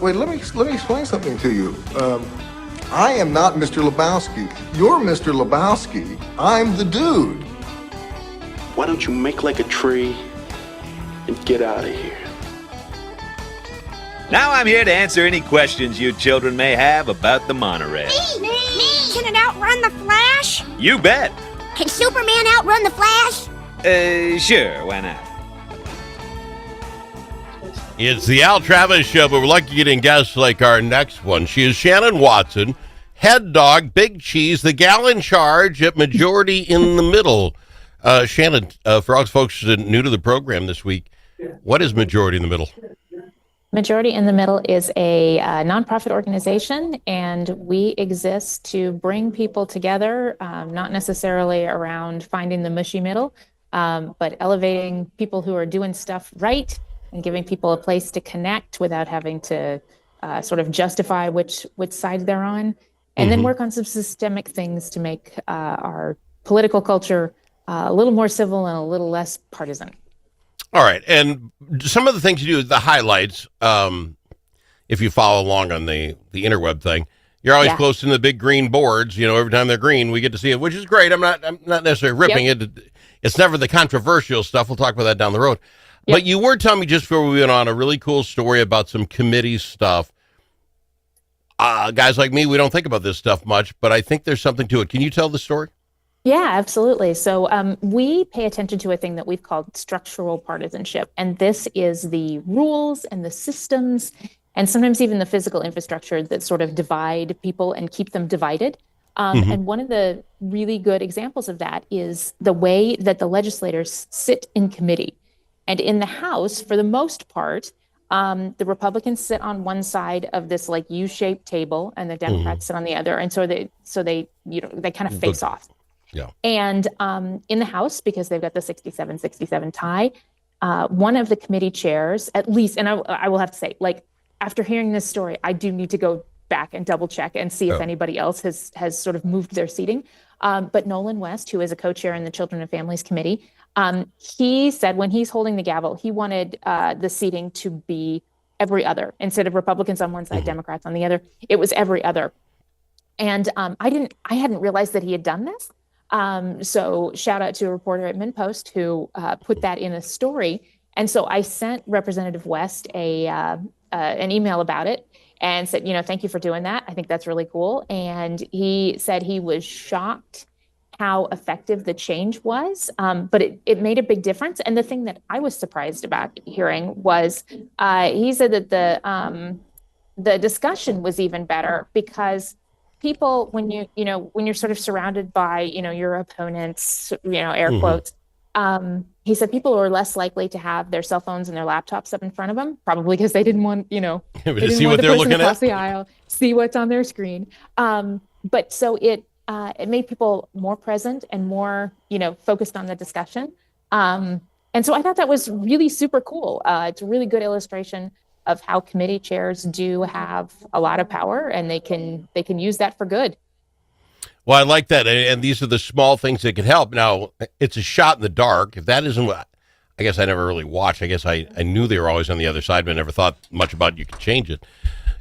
Wait, let me explain something to you. I am not Mr. Lebowski. You're Mr. Lebowski. I'm the dude. Why don't you make like a tree and get out of here? Now I'm here to answer any questions you children may have about the monorail. Me! Can it outrun the Flash? You bet. Can Superman outrun the Flash? Sure, why not? It's the Al Travis Show, but we're lucky getting guests like our next one. She is Shannon Watson, head dog, big cheese, the gal in charge at Majority in the Middle. Shannon, for all folks new to the program this week, what is Majority in the Middle? Majority in the Middle is a nonprofit organization, and we exist to bring people together, not necessarily around finding the mushy middle, but elevating people who are doing stuff right and giving people a place to connect without having to sort of justify which side they're on, and then work on some systemic things to make our political culture a little more civil and a little less partisan. All right, and some of the things you do, the highlights, if you follow along on the interweb thing, you're always posting the big green boards. You know, every time they're green, we get to see it, which is great. I'm not necessarily ripping it. It's never the controversial stuff. We'll talk about that down the road. Yep. But you were telling me just before we went on a really cool story about some committee stuff. Guys like me, we don't think about this stuff much, but I think there's something to it. Can you tell the story? Yeah, absolutely. So we pay attention to a thing that we've called structural partisanship. And this is the rules and the systems and sometimes even the physical infrastructure that sort of divide people and keep them divided. And one of the really good examples of that is the way that the legislators sit in committee. And in the House, for the most part, the Republicans sit on one side of this like U-shaped table, and the Democrats sit on the other. And so they kind of face off. Yeah. And in the House, because they've got the 67-67 tie, one of the committee chairs, at least, and I will have to say, like, after hearing this story, I do need to go back and double check and see if anybody else has sort of moved their seating. But Nolan West, who is a co-chair in the Children and Families Committee, he said when he's holding the gavel, he wanted the seating to be every other. Instead of Republicans on one side, Democrats on the other, it was every other. And I hadn't realized that he had done this. So shout out to a reporter at MinnPost who put that in a story. And so I sent Representative West an email about it and said, thank you for doing that. I think that's really cool. And he said he was shocked how effective the change was, but it made a big difference. And the thing that I was surprised about hearing was he said that the discussion was even better because people, when you're sort of surrounded by, your opponents, air quotes, he said people were less likely to have their cell phones and their laptops up in front of them, probably because they didn't want, they didn't see want what the they're person looking across at. the aisle, see what's on their screen. But so it made people more present and more, focused on the discussion. And so I thought that was really super cool. It's a really good illustration of how committee chairs do have a lot of power, and they can use that for good. Well, I like that. And these are the small things that can help. Now, it's a shot in the dark. If that isn't what, I guess I never really watched. I guess I knew they were always on the other side, but I never thought much about you could change it.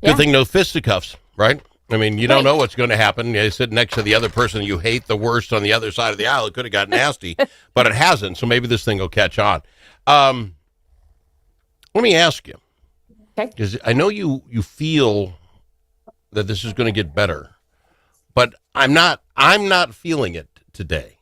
Good thing no fisticuffs, right? I mean, you don't know what's going to happen. You sit next to the other person you hate the worst on the other side of the aisle. It could have got nasty, but it hasn't. So maybe this thing will catch on. Let me ask you, because I know you feel that this is going to get better, but I'm not feeling it today.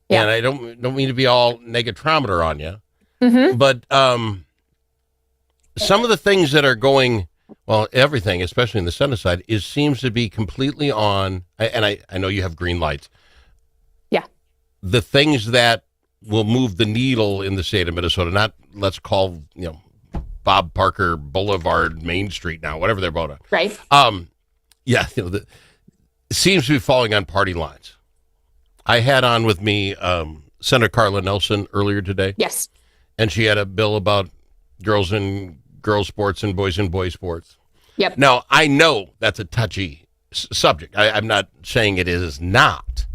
Yeah. And I don't mean to be all negatrometer on you, but some of the things that are going, well, everything, especially in the Senate side, seems to be completely on, and I know you have green lights. Yeah. The things that will move the needle in the state of Minnesota, not let's call, Bob Parker Boulevard, Main Street now, whatever they're about on. Right. It seems to be falling on party lines. I had on with me Senator Carla Nelson earlier today. Yes. And she had a bill about girls in girls sports and boys in boys sports. Yep. Now, I know that's a touchy subject. I'm not saying it is not.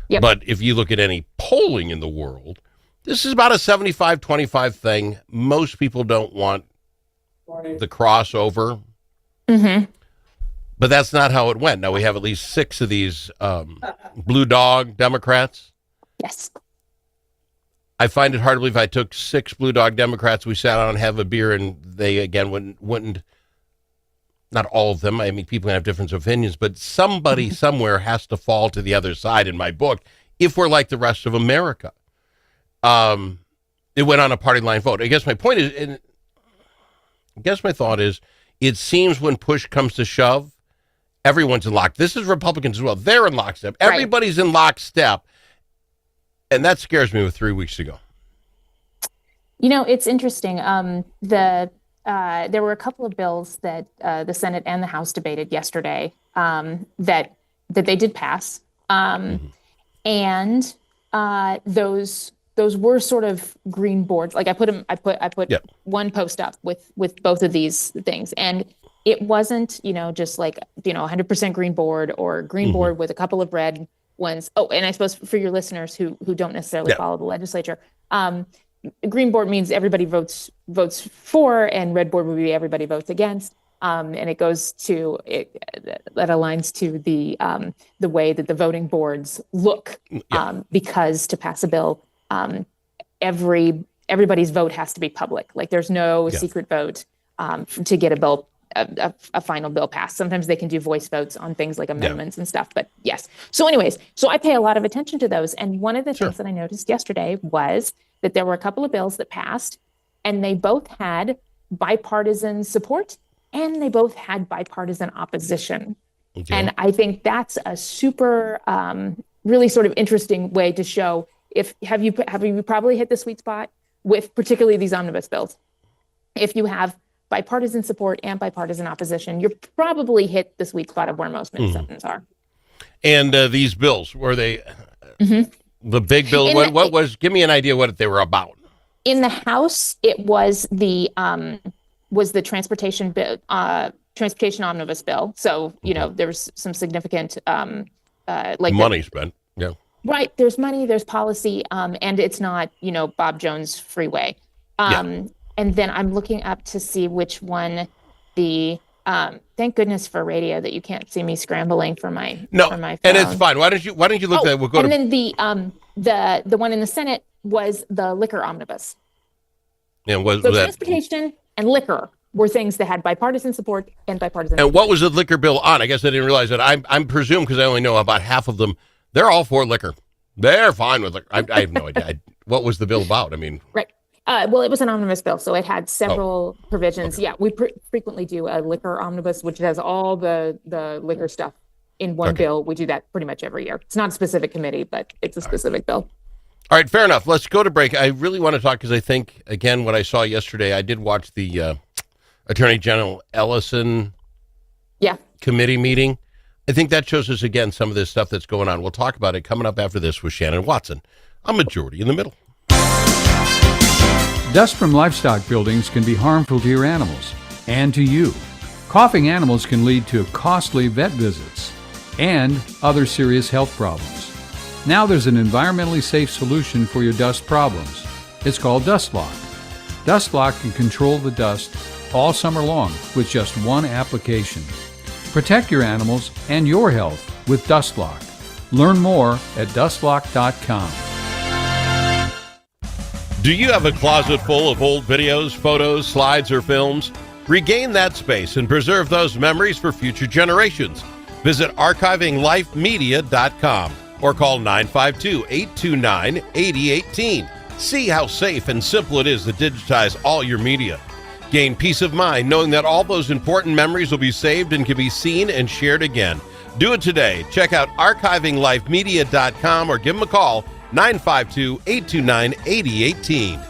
Yep. But if you look at any polling in the world, this is about a 75-25 thing. Most people don't want the crossover. But that's not how it went. Now we have at least 6 of these blue dog Democrats. Yes. I find it hard to believe I took 6 blue dog Democrats. We sat down and have a beer, and they again wouldn't. Not all of them. I mean, people can have different opinions, but somebody somewhere has to fall to the other side in my book if we're like the rest of America. It went on a party line vote. I guess my point is, and I guess my thought is, it seems when push comes to shove, everyone's in lockstep. This is Republicans as well. They're in lockstep. Right. Everybody's in lockstep. And that scares me with 3 weeks ago. You know, it's interesting. There were a couple of bills that the Senate and the House debated yesterday that they did pass, and those were sort of green boards. Like I put one post up with both of these things, and it wasn't just like 100% green board or green board with a couple of red ones. Oh, and I suppose for your listeners who don't necessarily follow the legislature. Green board means everybody votes for, and red board would be everybody votes against. And it goes to that aligns to the way that the voting boards look, because to pass a bill, everybody's vote has to be public. Like there's no secret vote to get a bill. A final bill passed. Sometimes they can do voice votes on things like amendments and stuff, but yes. So anyways, so I pay a lot of attention to those. And one of the things that I noticed yesterday was that there were a couple of bills that passed, and they both had bipartisan support and they both had bipartisan opposition. Okay. And I think that's a super, really sort of interesting way to show have you probably hit the sweet spot with particularly these omnibus bills. If you have bipartisan support and bipartisan opposition, you're probably hit the sweet spot of where most Minnesotans are. And these bills, were they the big bill? What was? Give me an idea what they were about. In the House, it was the transportation bill, transportation omnibus bill. So there was some significant like money spent. Yeah. Right. There's money. There's policy. And it's not Bob Jones freeway. And then I'm looking up to see which one thank goodness for radio that you can't see me scrambling for my phone. And it's fine. Why don't you look at that? We'll go and then the one in the Senate was the liquor omnibus. And was so that transportation and liquor were things that had bipartisan support and bipartisan. And what was the liquor bill on? I guess I didn't realize that. I'm presumed because I only know about half of them. They're all for liquor. They're fine with liquor. I have no idea. What was the bill about? I mean, right. Well, it was an omnibus bill, so it had several provisions. Okay. Yeah, we frequently do a liquor omnibus, which has all the liquor stuff in one bill. We do that pretty much every year. It's not a specific committee, but it's a specific bill. All right, fair enough. Let's go to break. I really want to talk because I think, again, what I saw yesterday, I did watch the Attorney General Ellison committee meeting. I think that shows us, again, some of this stuff that's going on. We'll talk about it coming up after this with Shannon Watson. I'm Majority in the Middle. Dust from livestock buildings can be harmful to your animals and to you. Coughing animals can lead to costly vet visits and other serious health problems. Now there's an environmentally safe solution for your dust problems. It's called DustLock. DustLock can control the dust all summer long with just one application. Protect your animals and your health with DustLock. Learn more at dustlock.com. Do you have a closet full of old videos, photos, slides, or films? Regain that space and preserve those memories for future generations. Visit archivinglifemedia.com or call 952-829-8018. See how safe and simple it is to digitize all your media. Gain peace of mind knowing that all those important memories will be saved and can be seen and shared again. Do it today. Check out archivinglifemedia.com or give them a call, 952-829-8018.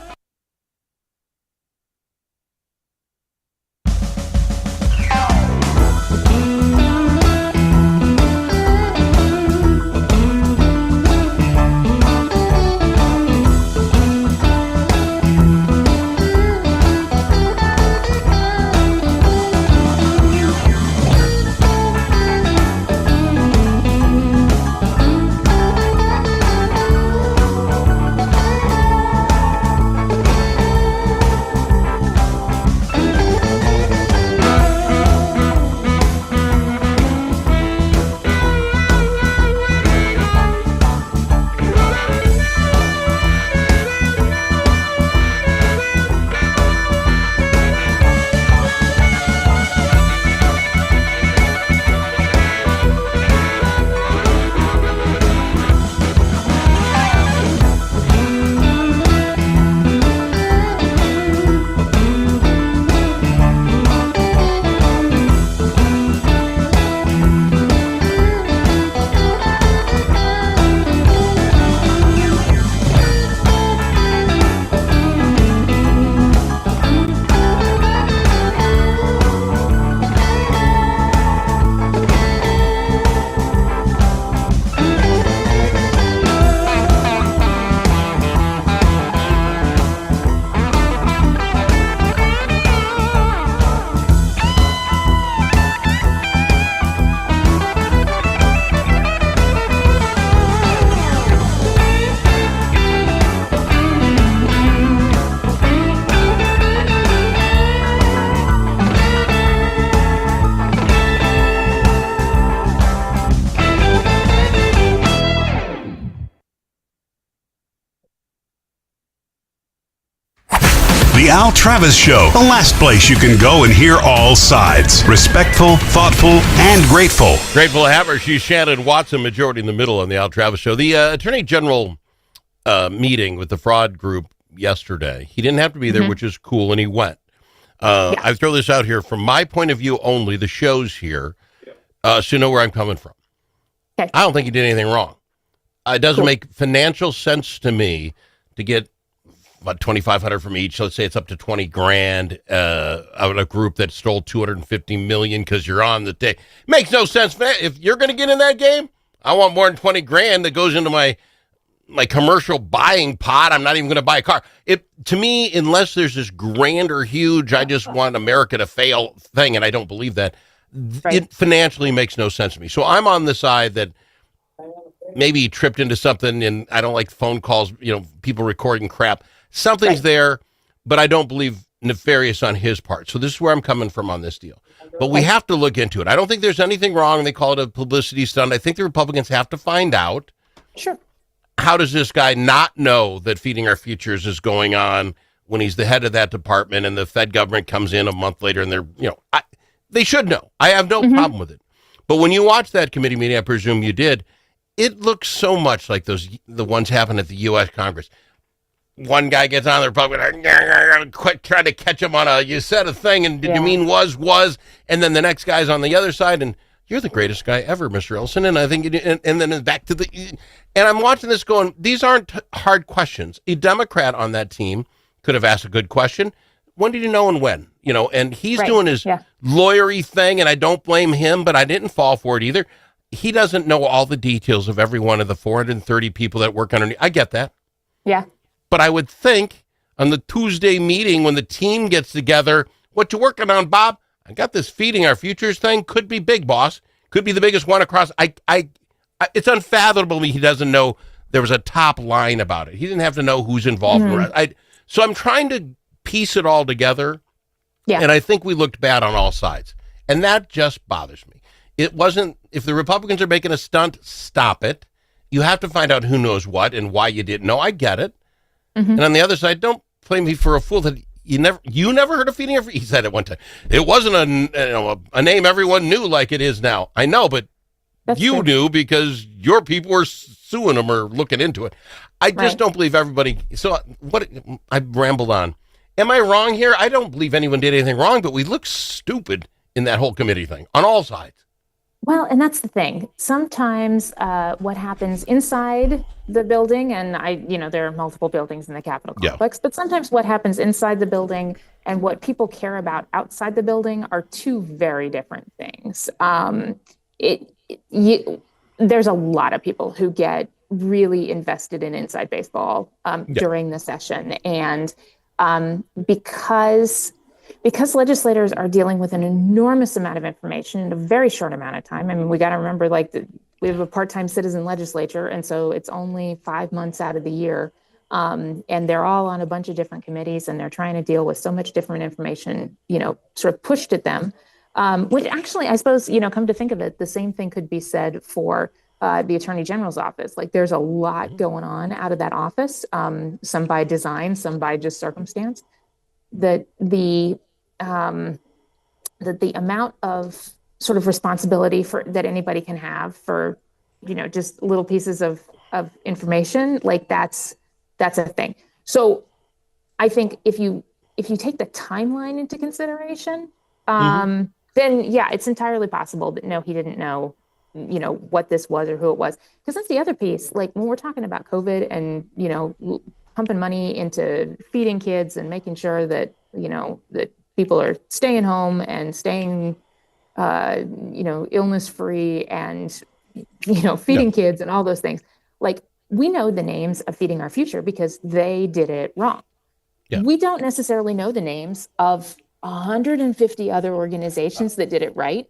The Al Travis Show, the last place you can go and hear all sides. Respectful, thoughtful, and grateful. Grateful to have her. She's Shannon Watson, majority in the middle on the Al Travis Show. The Attorney General meeting with the fraud group yesterday, he didn't have to be there, which is cool, and he went. I throw this out here from my point of view only, the show's here, so you know where I'm coming from. Okay. I don't think he did anything wrong. It doesn't make financial sense to me to get about $2,500 from each. Let's say it's up to $20,000 out of a group that stole $250 million because you're on the day. Makes no sense. If you're going to get in that game, I want more than $20,000 that goes into my commercial buying pot. I'm not even going to buy a car. To me, unless there's this grand or huge, I just want America to fail thing, and I don't believe that. It financially makes no sense to me. So I'm on the side that maybe he tripped into something, and I don't like phone calls, people recording crap. Something's there, but I don't believe nefarious on his part. So this is where I'm coming from on this deal. But we have to look into it. I don't think there's anything wrong. They call it a publicity stunt. I think the Republicans have to find out. Sure. How does this guy not know that Feeding Our Futures is going on when he's the head of that department and the Fed government comes in a month later and they're, they should know. I have no problem with it. But when you watch that committee meeting, I presume you did, it looks so much like the ones happen at the U.S. Congress. One guy gets on the Republican, quick trying to catch him on you said a thing, and did you mean was, and then the next guy's on the other side, and you're the greatest guy ever, Mr. Ellison, and I think, and then back to and I'm watching this going, these aren't hard questions. A Democrat on that team could have asked a good question. When did you know and when? And he's doing his lawyery thing, and I don't blame him, but I didn't fall for it either. He doesn't know all the details of every one of the 430 people that work underneath. I get that. Yeah. But I would think on the Tuesday meeting when the team gets together, what you working on, Bob? I got this Feeding Our Futures thing. Could be big, boss. Could be the biggest one across. It's unfathomable he doesn't know there was a top line about it. He didn't have to know who's involved in it. So I'm trying to piece it all together. Yeah. And I think we looked bad on all sides. And that just bothers me. It wasn't, if the Republicans are making a stunt, stop it. You have to find out who knows what and why you didn't know. I get it. And on the other side, don't play me for a fool that you never heard of Feeding Our Futures. He said it one time. It wasn't a name everyone knew like it is now. I know, but you knew because your people were suing them or looking into it. I just don't believe everybody. So I rambled on. Am I wrong here? I don't believe anyone did anything wrong, but we look stupid in that whole committee thing on all sides. Well, and that's the thing. Sometimes what happens inside the building, and there are multiple buildings in the Capitol complex, but sometimes what happens inside the building and what people care about outside the building are two very different things. There's a lot of people who get really invested in inside baseball during the session, and because legislators are dealing with an enormous amount of information in a very short amount of time. I mean, we got to remember, we have a part-time citizen legislature, and so it's only 5 months out of the year. And they're all on a bunch of different committees, and they're trying to deal with so much different information, sort of pushed at them. Which actually, I suppose, come to think of it, the same thing could be said for the Attorney General's office. There's a lot going on out of that office, some by design, some by just circumstance. That the amount of sort of responsibility that anybody can have for, just little pieces of information, that's a thing. So I think if you take the timeline into consideration, then it's entirely possible that no, he didn't know, what this was or who it was. Because that's the other piece. When we're talking about COVID and, pumping money into feeding kids and making sure that, that people are staying home and staying, illness free and, feeding kids and all those things. We know the names of Feeding Our Future because they did it wrong. Yeah. We don't necessarily know the names of 150 other organizations that did it right.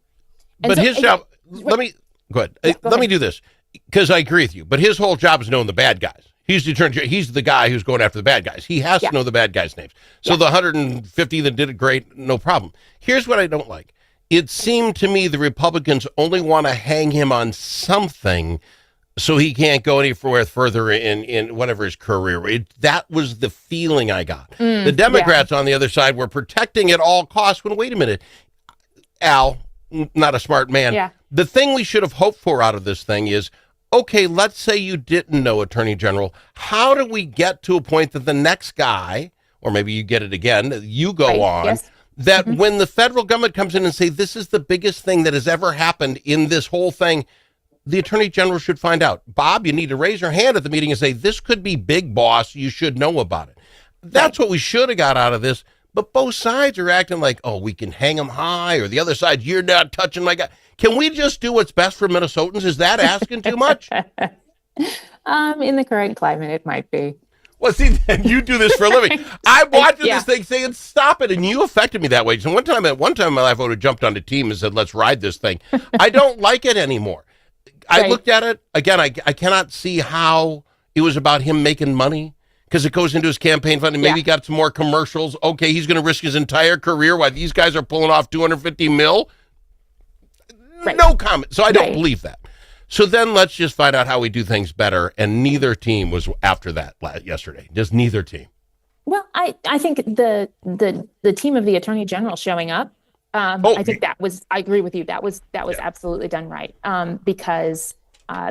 And but his job, let me go ahead. Let me do this because I agree with you. But his whole job is knowing the bad guys. He's the guy who's going after the bad guys. He has to know the bad guys' names. So the 150 that did it great, no problem. Here's what I don't like. It seemed to me the Republicans only want to hang him on something so he can't go anywhere further in whatever his career. That was the feeling I got. The Democrats on the other side were protecting at all costs. When, wait a minute, Al, not a smart man. Yeah. The thing we should have hoped for out of this thing is, okay, let's say you didn't know Attorney General. How do we get to a point that the next guy, or maybe you get it again, you go on, that when the federal government comes in and say, this is the biggest thing that has ever happened in this whole thing, the Attorney General should find out. Bob, you need to raise your hand at the meeting and say, this could be big, boss. You should know about it. That's what we should have got out of this. But both sides are acting like, oh, we can hang them high, or the other side, you're not touching my guy. Can we just do what's best for Minnesotans? Is that asking too much? In the current climate, it might be. Well, see, you do this for a living. I'm watching this thing saying, stop it, and you affected me that way. So one time in my life, I would have jumped on a team and said, let's ride this thing. I don't like it anymore. I looked at it, again, I cannot see how it was about him making money, because it goes into his campaign fund, and maybe he got some more commercials. Okay, he's going to risk his entire career while these guys are pulling off $250 million. No comment. So I don't believe that. So then let's just find out how we do things better. And neither team was after that yesterday. Just neither team. Well, I think the team of the Attorney General showing up, I think that was, I agree with you. That was absolutely done right. Because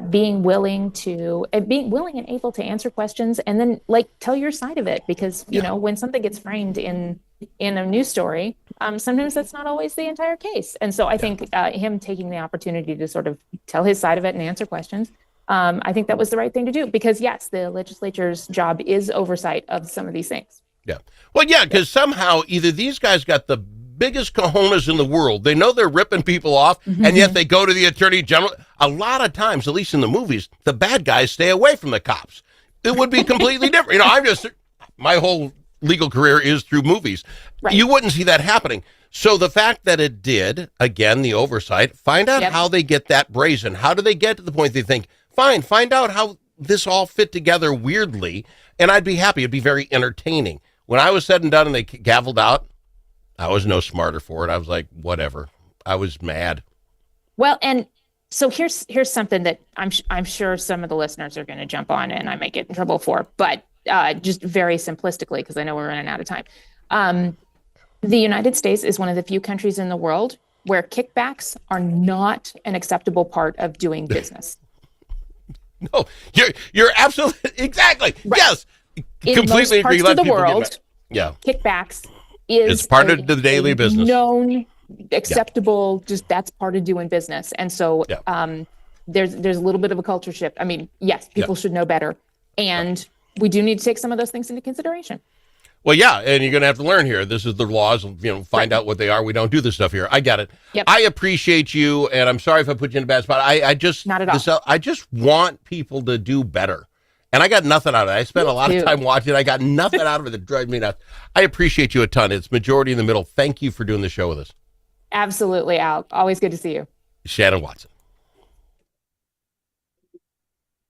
being willing and able to answer questions, and then tell your side of it, because you know, when something gets framed in a news story, sometimes that's not always the entire case. And so I think him taking the opportunity to sort of tell his side of it and answer questions, I think that was the right thing to do, because yes, the legislature's job is oversight of some of these things. Yeah. Well, yeah, because somehow either these guys got the biggest cojones in the world. They know they're ripping people off, and yet they go to the Attorney General. A lot of times, at least in the movies, the bad guys stay away from the cops. It would be completely different. You know, my whole legal career is through movies. Right. You wouldn't see that happening. So the fact that it did, again, the oversight, find out how they get that brazen. How do they get to the point they think, fine, find out how this all fit together weirdly, and I'd be happy. It'd be very entertaining. When I was said and done and they gavelled out, I was no smarter for it. I was like, whatever. I was mad. Well, and so here's something that I'm sure some of the listeners are going to jump on and I might get in trouble for, but just very simplistically, because I know we're running out of time. The United States is one of the few countries in the world where kickbacks are not an acceptable part of doing business. No, you're absolutely exactly right. Yes, in completely most parts agree. of the world, kickbacks is it's part of the daily business. Known, acceptable. Just that's part of doing business, and so there's a little bit of a culture shift. I mean, yes, people should know better, and we do need to take some of those things into consideration. Well, yeah, and you're going to have to learn here. This is the laws, find out what they are. We don't do this stuff here. I get it. Yep. I appreciate you, and I'm sorry if I put you in a bad spot. I just not at all. I just want people to do better, and I got nothing out of it. I spent a lot of time watching it. I got nothing out of it that drives me nuts. I appreciate you a ton. It's majority in the middle. Thank you for doing the show with us. Absolutely, Al. Always good to see you. Shannon Watson.